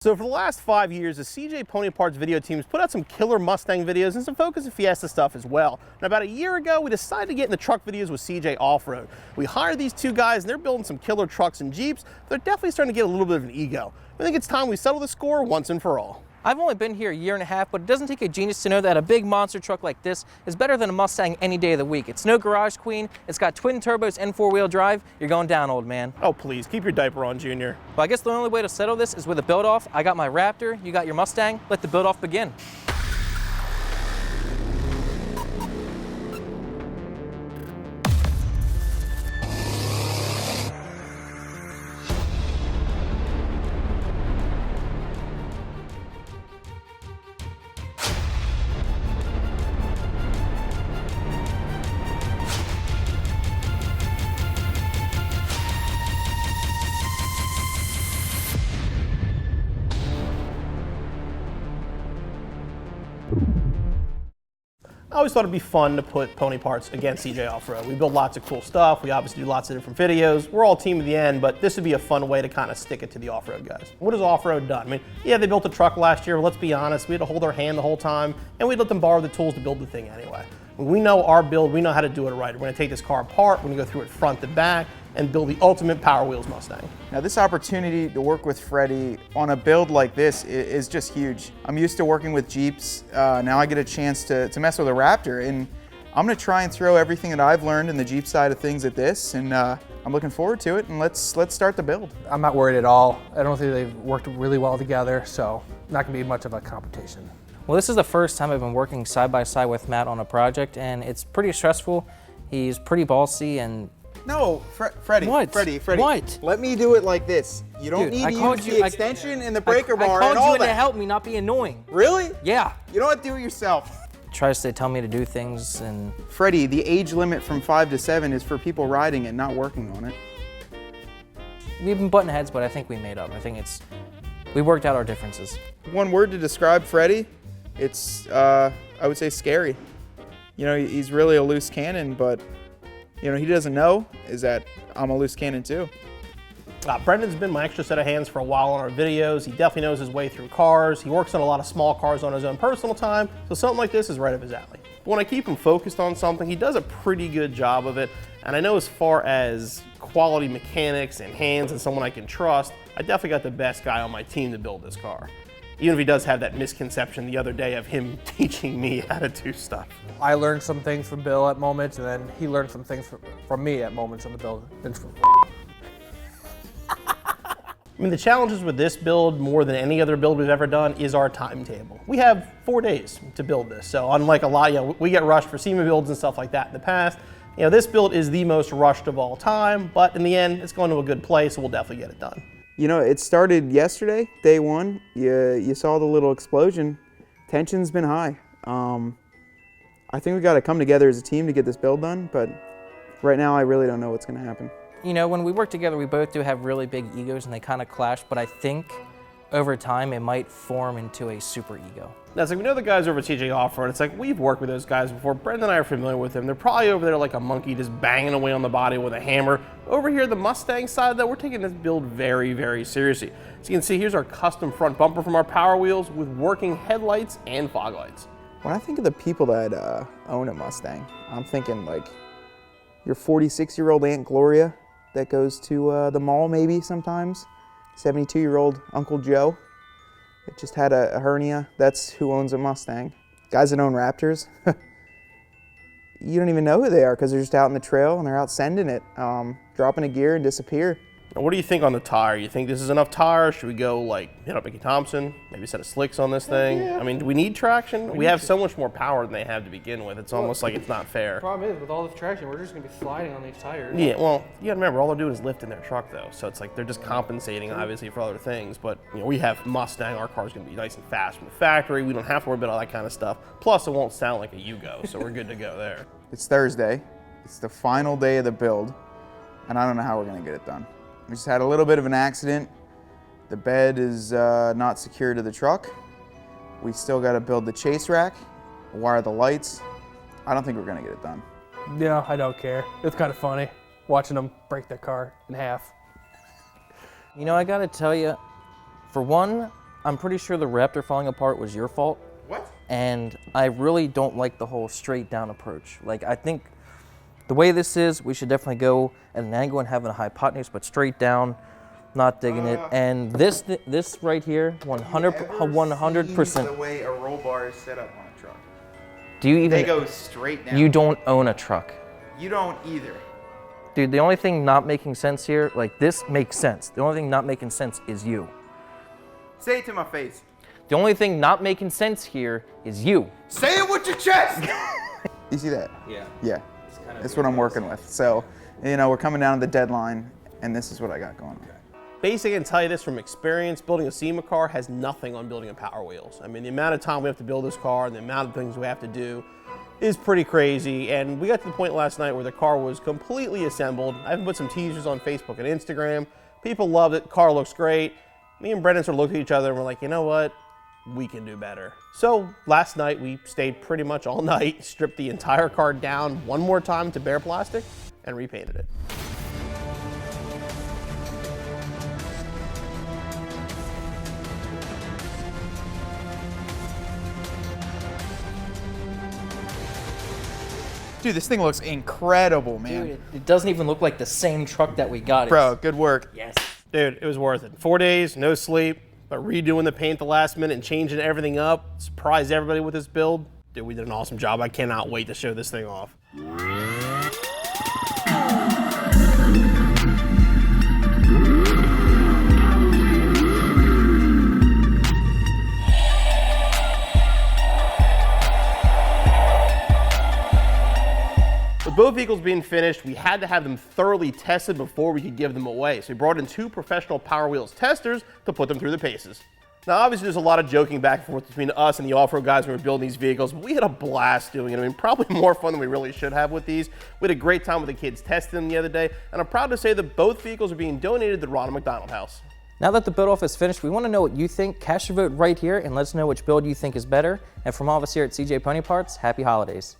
So for the last 5 years, the CJ Pony Parts video team has put out some killer Mustang videos and some Focus and Fiesta stuff as well. And about a year ago, we decided to get in the truck videos with CJ Off-Road. We hired these two guys and they're building some killer trucks and Jeeps. They're definitely starting to get a little bit of an ego. I think it's time we settle the score once and for all. I've only been here a year and a half, but it doesn't take a genius to know that a big monster truck like this is better than a Mustang any day of the week. It's no garage queen, it's got twin turbos and four-wheel drive. You're going down, old man. Oh please, keep your diaper on, Junior. Well, I guess the only way to settle this is with a build-off. I got my Raptor, you got your Mustang. Let the build-off begin. I always thought it'd be fun to put Pony Parts against CJ Off-Road. We build lots of cool stuff. We obviously do lots of different videos. We're all team at the end, but this would be a fun way to kind of stick it to the off-road guys. What has off-road done? I mean, yeah, they built a truck last year, but let's be honest, we had to hold our hand the whole time, and we'd let them borrow the tools to build the thing anyway. We know our build, we know how to do it right. We're gonna take this car apart, we're gonna go through it front to back, and build the ultimate Power Wheels Mustang. Now this opportunity to work with Freddy on a build like this is just huge. I'm used to working with Jeeps. Now I get a chance to mess with a Raptor, and I'm gonna try and throw everything that I've learned in the Jeep side of things at this, and I'm looking forward to it, and let's start the build. I'm not worried at all. I don't think they've worked really well together, so not gonna be much of a competition. Well, this is the first time I've been working side by side with Matt on a project, and it's pretty stressful. He's pretty ballsy and... No, Freddy. What? Freddy. What? Let me do it like this. You don't Dude, need to use the extension and the breaker bar and all I called you in that. to help me, not be annoying. Really? Yeah. You know what? Do it yourself. Tries to tell me to do things and... Freddy, the age limit from 5 to 7 is for people riding it, not working on it. We've been butting heads, but I think we made up. I think we worked out our differences. One word to describe Freddy, it's, I would say scary. You know, he's really a loose cannon, but, you know, he doesn't know is that I'm a loose cannon too. Brendan's been my extra set of hands for a while on our videos. He definitely knows his way through cars. He works on a lot of small cars on his own personal time, so something like this is right up his alley. But when I keep him focused on something, he does a pretty good job of it. And I know as far as quality mechanics and hands and someone I can trust, I definitely got the best guy on my team to build this car. Even if he does have that misconception the other day of him teaching me how to do stuff. I learned some things from Bill at moments, and then he learned some things from me at moments in the build. I mean, the challenges with this build, more than any other build we've ever done, is our timetable. We have 4 days to build this. So unlike a lot, you know, we get rushed for SEMA builds and stuff like that in the past. You know, this build is the most rushed of all time, but in the end, it's going to a good place, so we'll definitely get it done. You know, it started yesterday, day one. You saw the little explosion. Tension's been high. I think we got to come together as a team to get this build done, but right now I really don't know what's going to happen. You know, when we work together, we both do have really big egos and they kind of clash, but I think over time it might form into a super ego. Now, it's like we know the guys over at CJ Off-Road. It's like we've worked with those guys before. Brendan and I are familiar with them. They're probably over there like a monkey just banging away on the body with a hammer. Over here, the Mustang side, though, we're taking this build very, very seriously. So you can see here's our custom front bumper from our Power Wheels with working headlights and fog lights. When I think of the people that own a Mustang, I'm thinking like your 46-year-old Aunt Gloria that goes to the mall maybe sometimes, 72-year-old Uncle Joe that just had a hernia. That's who owns a Mustang. Guys that own Raptors, you don't even know who they are because they're just out in the trail and they're out sending it, dropping a gear and disappear. Now, what do you think on the tire? You think this is enough tire? Should we go like hit up Mickey Thompson, maybe a set of slicks on this thing? Yeah. I mean, do we need traction? We have so much more power than they have to begin with. It's almost like it's not fair. The problem is, with all this traction, we're just going to be sliding on these tires. Yeah, well, you gotta remember, all they're doing is lifting their truck though. So it's like they're just compensating obviously for other things. But you know, we have Mustang, our car's gonna be nice and fast from the factory. We don't have to worry about all that kind of stuff. Plus it won't sound like a Yugo, so we're good to go there. It's Thursday. It's the final day of the build, and I don't know how we're going to get it done. We just had a little bit of an accident. The bed is not secure to the truck. We still got to build the chase rack, wire the lights. I don't think we're going to get it done. Yeah, I don't care. It's kind of funny watching them break their car in half. You know, I gotta tell you, for one, I'm pretty sure the Raptor falling apart was your fault. What? And I really don't like the whole straight down approach. Like, I think the way this is, we should definitely go at an angle and have a hypotenuse, but straight down, not digging it. And this right here, 100%. The way a roll bar is set up on a truck. Do you even? They go straight down. You don't own a truck. You don't either. Dude, the only thing not making sense here, like this makes sense. The only thing not making sense is you. Say it to my face. The only thing not making sense here is you. Say it with your chest! You see that? Yeah. Yeah. That's what I'm working with. So, you know, we're coming down to the deadline, and this is what I got going on. Basically, I can tell you this from experience, building a SEMA car has nothing on building a Power Wheels. I mean, the amount of time we have to build this car and the amount of things we have to do is pretty crazy. And we got to the point last night where the car was completely assembled. I even put some teasers on Facebook and Instagram. People loved it. Car looks great. Me and Brendan sort of looked at each other and we're like, you know what? We can do better. So last night we stayed pretty much all night, stripped the entire car down one more time to bare plastic and repainted it. Dude, this thing looks incredible, man. Dude, it doesn't even look like the same truck that we got. Bro, good work. Yes. Dude, it was worth it. 4 days, no sleep, but redoing the paint the last minute and changing everything up, surprised everybody with this build. Dude, we did an awesome job. I cannot wait to show this thing off. With both vehicles being finished, we had to have them thoroughly tested before we could give them away. So we brought in 2 professional Power Wheels testers to put them through the paces. Now, obviously, there's a lot of joking back and forth between us and the off-road guys when we were building these vehicles, but we had a blast doing it. I mean, probably more fun than we really should have with these. We had a great time with the kids testing them the other day, and I'm proud to say that both vehicles are being donated to the Ronald McDonald House. Now that the build off is finished, we want to know what you think. Cast your vote right here and let us know which build you think is better. And from all of us here at CJ Pony Parts, happy holidays.